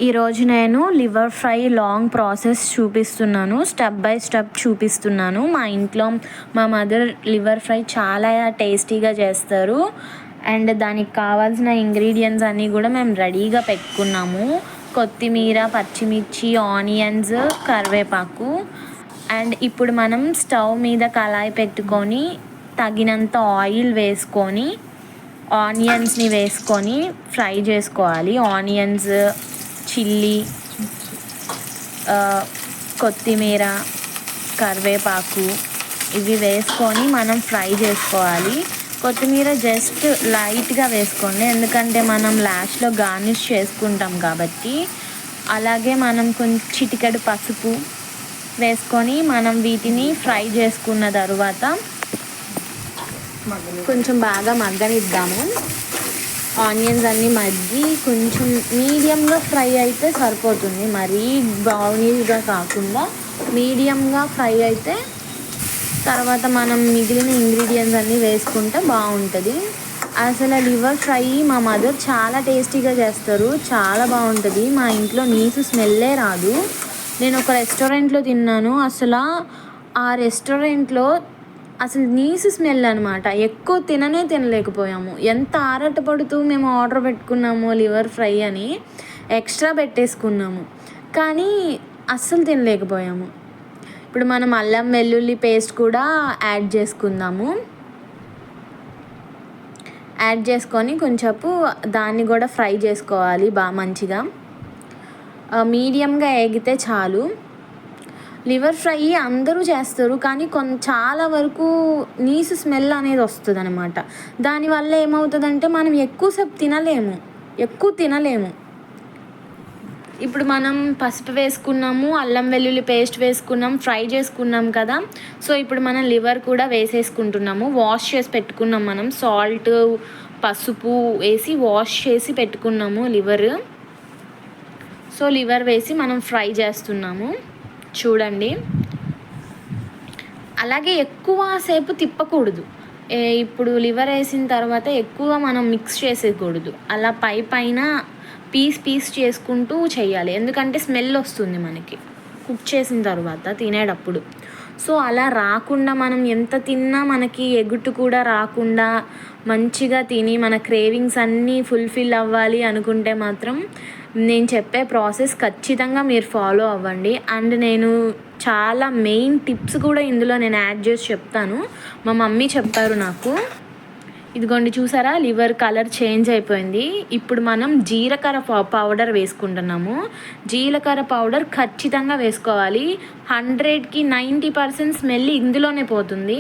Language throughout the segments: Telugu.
ఈరోజు నేను లివర్ ఫ్రై లాంగ్ ప్రాసెస్ చూపిస్తున్నాను, స్టెప్ బై స్టెప్ చూపిస్తున్నాను. మా ఇంట్లో మా మదర్ లివర్ ఫ్రై చాలా టేస్టీగా చేస్తారు. అండ్ దానికి కావాల్సిన ఇంగ్రీడియంట్స్ అన్నీ కూడా మేము రెడీగా పెట్టుకున్నాము. కొత్తిమీర, పచ్చిమిర్చి, ఆనియన్స్, కరివేపాకు. అండ్ ఇప్పుడు మనం స్టవ్ మీద కళాయి పెట్టుకొని తగినంత ఆయిల్ వేసుకొని ఆనియన్స్ని వేసుకొని ఫ్రై చేసుకోవాలి. ఆనియన్స్, చిల్లీ, కొత్తిమీర, కరివేపాకు ఇవి వేసుకొని మనం ఫ్రై చేసుకోవాలి. కొత్తిమీర జస్ట్ లైట్గా వేసుకోండి, ఎందుకంటే మనం లాస్ట్లో గార్నిష్ చేసుకుంటాం కాబట్టి. అలాగే మనం కొంచెం చిటికెడు పసుపు వేసుకొని మనం వీటిని ఫ్రై చేసుకున్న తర్వాత కొంచెం బాగా మగ్గనిద్దాము. ఆనియన్స్ అన్నీ మగ్గి కొంచెం మీడియంగా ఫ్రై అయితే సరిపోతుంది, మరీ బ్రౌనీగా కాకుండా మీడియంగా ఫ్రై అయితే తర్వాత మనం మిగిలిన ఇంగ్రీడియంట్స్ అన్నీ వేసుకుంటే బాగుంటుంది. అసలు లివర్ ఫ్రై మా మదర్ చాలా టేస్టీగా చేస్తారు, చాలా బాగుంటుంది. మా ఇంట్లో నీసు స్మెల్లే రాదు. నేను ఒక రెస్టారెంట్లో తిన్నాను, అసలు ఆ రెస్టారెంట్లో అసలు నీసు స్మెల్ అనమాట. ఎక్కువ తినలేకపోయాము. ఎంత ఆరాటపడుతూ మేము ఆర్డర్ పెట్టుకున్నాము లివర్ ఫ్రై అని, ఎక్స్ట్రా పెట్టేసుకున్నాము, కానీ అస్సలు తినలేకపోయాము. ఇప్పుడు మనం అల్లం వెల్లుల్లి పేస్ట్ కూడా యాడ్ చేసుకుందాము. యాడ్ చేసుకొని కొంచెంసేపు దాన్ని కూడా ఫ్రై చేసుకోవాలి మంచిగా. మీడియంగా ఎగితే చాలు. లివర్ ఫ్రై అందరూ చేస్తారు, కానీ చాలా వరకు నీసు స్మెల్ అనేది వస్తుంది అనమాట. దానివల్ల ఏమవుతుందంటే మనం ఎక్కువ తినలేము. ఇప్పుడు మనం పసుపు వేసుకున్నాము, అల్లం వెల్లుల్లి పేస్ట్ వేసుకున్నాం, ఫ్రై చేసుకున్నాం కదా. సో ఇప్పుడు మనం లివర్ కూడా వేసేసుకుంటున్నాము. వాష్ చేసి పెట్టుకున్నాం, మనం సాల్ట్, పసుపు వేసి వాష్ చేసి పెట్టుకున్నాము లివర్. సో లివర్ వేసి మనం ఫ్రై చేస్తున్నాము, చూడండి. అలాగే ఎక్కువసేపు తిప్పకూడదు. ఇప్పుడు లివర్ వేసిన తర్వాత ఎక్కువ మనం మిక్స్ చేసేయకూడదు. అలా పైన పీస్ చేసుకుంటూ చేయాలి, ఎందుకంటే స్మెల్ వస్తుంది మనకి కుక్ చేసిన తర్వాత తినేటప్పుడు. సో అలా రాకుండా మనం ఎంత తిన్నా మనకి ఎగుటు కూడా రాకుండా మంచిగా తిని మన క్రేవింగ్స్ అన్నీ ఫుల్ఫిల్ అవ్వాలి అనుకుంటే మాత్రం నేను చెప్పే ప్రాసెస్ ఖచ్చితంగా మీరు ఫాలో అవ్వండి. అండ్ నేను చాలా మెయిన్ టిప్స్ కూడా ఇందులో నేను యాడ్ చేసి చెప్తాను, మా మమ్మీ చెప్పారు నాకు. ఇదిగోండి, చూసారా లివర్ కలర్ చేంజ్ అయిపోయింది. ఇప్పుడు మనం జీలకర్ర పౌడర్ వేసుకుంటున్నాము. జీలకర్ర పౌడర్ ఖచ్చితంగా వేసుకోవాలి. 100కి 90% స్మెల్ ఇందులోనే పోతుంది.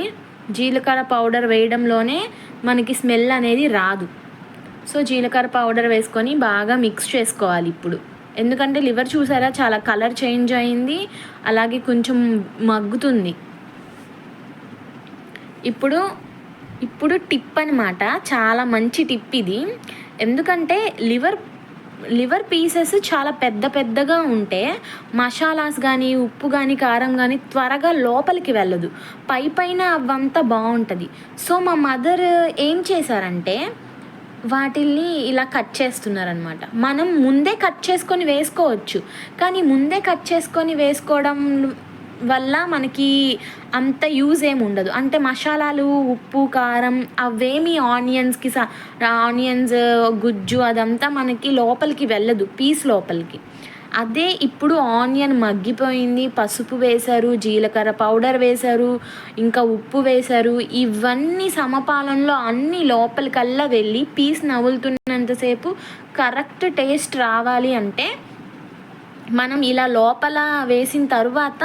జీలకర్ర పౌడర్ వేయడంలోనే మనకి స్మెల్ అనేది రాదు. సో జీలకర్ర పౌడర్ వేసుకొని బాగా మిక్స్ చేసుకోవాలి ఇప్పుడు, ఎందుకంటే లివర్ చూసారా చాలా కలర్ చేంజ్ అయింది, అలాగే కొంచెం మగ్గుతుంది. ఇప్పుడు టిప్ అనమాట, చాలా మంచి టిప్ ఇది. ఎందుకంటే లివర్ పీసెస్ చాలా పెద్దగా ఉంటే మసాలాస్ కానీ, ఉప్పు కానీ, కారం కానీ త్వరగా లోపలికి వెళ్ళదు, పైన అవంతా బాగుంటుంది. సో మా మదర్ ఏం చేశారంటే వాటిల్ని ఇలా కట్ చేస్తున్నారనమాట. మనం ముందే కట్ చేసుకొని వేసుకోవచ్చు, కానీ ముందే కట్ చేసుకొని వేసుకోవడం వల్ల మనకి అంత యూజ్ ఏమి ఉండదు. అంటే మసాలాలు, ఉప్పు, కారం అవేమి ఆనియన్స్ గుజ్జు అదంతా మనకి లోపలికి వెళ్ళదు, పీస్ లోపలికి. అదే ఇప్పుడు ఆనియన్ మగ్గిపోయింది, పసుపు వేశారు, జీలకర్ర పౌడర్ వేశారు, ఇంకా ఉప్పు వేశారు, ఇవన్నీ సమపాలనలో అన్నీ లోపలికల్లా వెళ్ళి పీస్ నవ్వులుతున్నంతసేపు కరెక్ట్ టేస్ట్ రావాలి అంటే మనం ఇలా లోపల వేసిన తర్వాత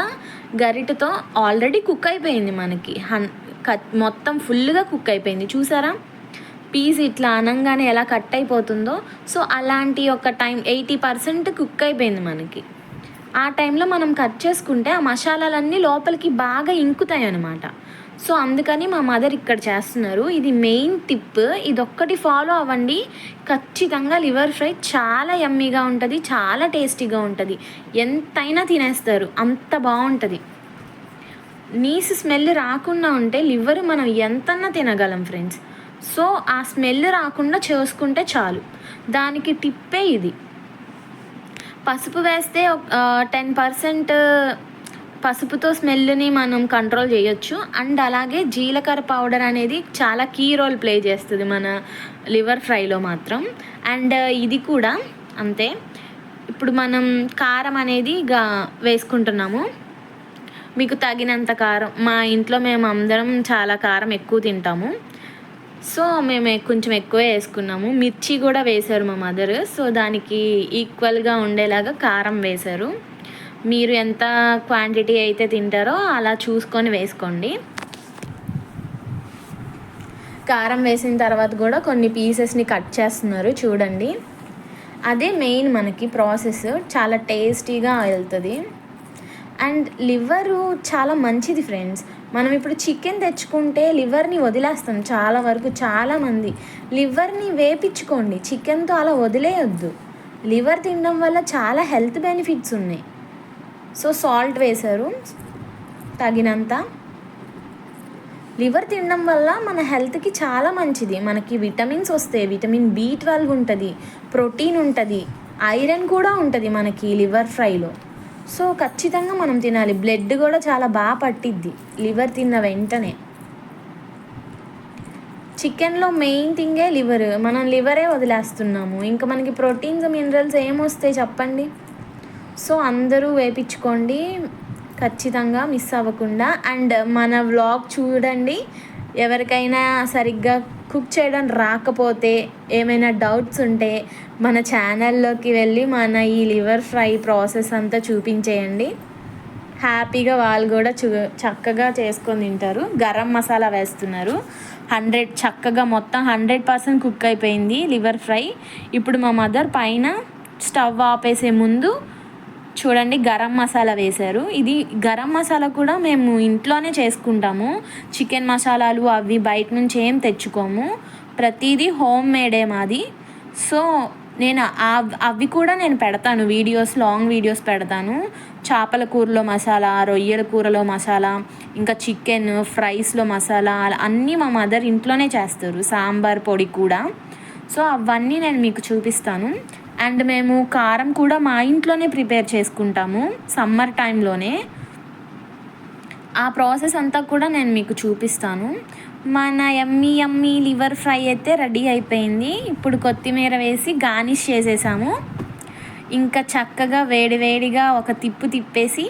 గరిటతో ఆల్రెడీ కుక్ అయిపోయింది మనకి, మొత్తం ఫుల్గా కుక్ అయిపోయింది. చూసారా పీస్ ఇట్లా అనంగానే ఎలా కట్ అయిపోతుందో. సో అలాంటి ఒక టైం 80% కుక్ అయిపోయింది మనకి. ఆ టైంలో మనం కట్ చేసుకుంటే ఆ మసాలాలన్నీ లోపలికి బాగా ఇంకుతాయి అన్నమాట. సో అందుకని మా మదర్ ఇక్కడ చేస్తున్నారు. ఇది మెయిన్ టిప్, ఇదొక్కటి ఫాలో అవ్వండి. ఖచ్చితంగా లివర్ ఫ్రై చాలా యమ్మీగా ఉంటుంది, చాలా టేస్టీగా ఉంటుంది. ఎంతైనా తినేస్తారు, అంత బాగుంటుంది. నీసు స్మెల్ రాకుండా ఉంటే లివర్ మనం ఎంతన్నా తినగలం ఫ్రెండ్స్. సో ఆ స్మెల్ రాకుండా చేసుకుంటే చాలు, దానికి టిప్పే ఇది. పసుపు వేస్తే 10% పసుపుతో స్మెల్ని మనం కంట్రోల్ చేయొచ్చు. అండ్ అలాగే జీలకర్ర పౌడర్ అనేది చాలా కీ రోల్ ప్లే చేస్తుంది మన లివర్ ఫ్రైలో మాత్రం. అండ్ ఇది కూడా అంతే. ఇప్పుడు మనం కారం అనేది వేసుకుంటున్నాము. మీకు తగినంత కారం. మా ఇంట్లో మేము అందరం చాలా కారం ఎక్కువ తింటాము, సో మేము కొంచెం ఎక్కువే వేసుకున్నాము. మిర్చి కూడా వేశారు మా మదర్, సో దానికి ఈక్వల్గా ఉండేలాగా కారం వేశారు. మీరు ఎంత క్వాంటిటీ అయితే తింటారో అలా చూసుకొని వేసుకోండి. కారం వేసిన తర్వాత కూడా కొన్ని పీసెస్ని కట్ చేస్తున్నారు చూడండి. అదే మెయిన్ మనకి ప్రాసెస్, చాలా టేస్టీగా వెళ్తుంది. అండ్ లివరు చాలా మంచిది ఫ్రెండ్స్. మనం ఇప్పుడు చికెన్ తెచ్చుకుంటే లివర్ని వదిలేస్తాం చాలా వరకు. చాలామంది లివర్ని వేపించుకోండి, చికెన్తో అలా వదిలేయొద్దు. లివర్ తినడం వల్ల చాలా హెల్త్ బెనిఫిట్స్ ఉన్నాయి. సో సాల్ట్ వేశారు తగినంత. లివర్ తినడం వల్ల మన హెల్త్కి చాలా మంచిది. మనకి విటమిన్స్ వస్తాయి, విటమిన్ B12 ఉంటుంది, ప్రోటీన్ ఉంటుంది, ఐరన్ కూడా ఉంటుంది మనకి లివర్ ఫ్రైలో. సో ఖచ్చితంగా మనం తినాలి. బ్లడ్ కూడా చాలా బాగా పట్టిద్ది లివర్ తిన్న వెంటనే. చికెన్లో మెయిన్ థింగే లివర్. మనం లివరే వదిలేస్తున్నాము, ఇంకా మనకి ప్రోటీన్స్ మినరల్స్ ఏమొస్తాయి చెప్పండి. సో అందరూ వేపించుకోండి ఖచ్చితంగా, మిస్ అవ్వకుండా. అండ్ మన వ్లాగ్ చూడండి. ఎవరికైనా సరిగ్గా కుక్ చేయడం రాకపోతే, ఏమైనా డౌట్స్ ఉంటే మన ఛానల్లోకి వెళ్ళి మన ఈ లివర్ ఫ్రై ప్రాసెస్ అంతా చూపించేయండి. హ్యాపీగా వాళ్ళు కూడా చక్కగా చేసుకొని తింటారు. గరం మసాలా వేస్తున్నారు. చక్కగా మొత్తం 100% కుక్ అయిపోయింది లివర్ ఫ్రై. ఇప్పుడు మా మదర్ పైన స్టవ్ ఆపేసే ముందు చూడండి గరం మసాలా వేశారు. ఇది గరం మసాలా కూడా మేము ఇంట్లోనే చేసుకుంటాము. చికెన్ మసాలాలు అవి బయట నుంచి ఏం తెచ్చుకోము, ప్రతిదీ హోమ్ మేడే మాది. సో నేను అవి కూడా నేను పెడతాను వీడియోస్, లాంగ్ వీడియోస్ పెడతాను. చేపల కూరలో మసాలా, రొయ్యల కూరలో మసాలా, ఇంకా చికెన్ ఫ్రైస్లో మసాలా, అన్నీ మా మదర్ ఇంట్లోనే చేస్తారు. సాంబార్ పొడి కూడా. సో అవన్నీ నేను మీకు చూపిస్తాను. అండ్ మేము కారం కూడా మా ఇంట్లోనే ప్రిపేర్ చేసుకుంటాము సమ్మర్ టైంలోనే. ఆ ప్రాసెస్ అంతా కూడా నేను మీకు చూపిస్తాను. మన యమ్మీ లివర్ ఫ్రై అయితే రెడీ అయిపోయింది. ఇప్పుడు కొత్తిమీర వేసి గార్నిష్ చేసేసాము. ఇంకా చక్కగా వేడివేడిగా ఒక తిప్పేసి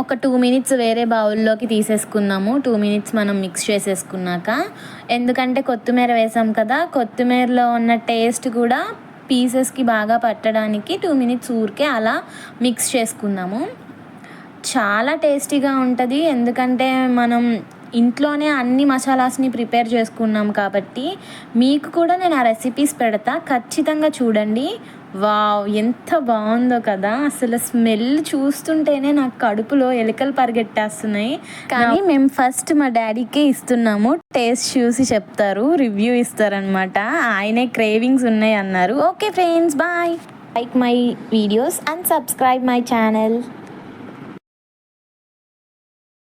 ఒక 2 మినిట్స్ వేరే బౌల్లోకి తీసేసుకుందాము. 2 మినిట్స్ మనం మిక్స్ చేసేసుకున్నాక, ఎందుకంటే కొత్తిమీర వేసాం కదా, కొత్తిమీరలో ఉన్న టేస్ట్ కూడా పీసెస్కి బాగా పట్టడానికి 2 మినిట్స్ ఊరికే అలా మిక్స్ చేసుకుందాము. చాలా టేస్టీగా ఉంటుంది. ఎందుకంటే మనం ఇంట్లోనే అన్ని మసాలాస్ని ప్రిపేర్ చేసుకున్నాం కాబట్టి. మీకు కూడా నేను ఆ రెసిపీస్ పెడతా, ఖచ్చితంగా చూడండి. వావ్, ఎంత బాగుందో కదా. అసలు స్మెల్ చూస్తుంటేనే నాకు కడుపులో ఎలుకలు పరిగెట్టేస్తున్నాయి. కానీ మేము ఫస్ట్ మా డాడీకే ఇస్తున్నాము, టేస్ట్ చూసి చెప్తారు, రివ్యూ ఇస్తారనమాట. ఆయనే క్రేవింగ్స్ ఉన్నాయి అన్నారు. Okay friends, bye. Like my videos and subscribe my channel.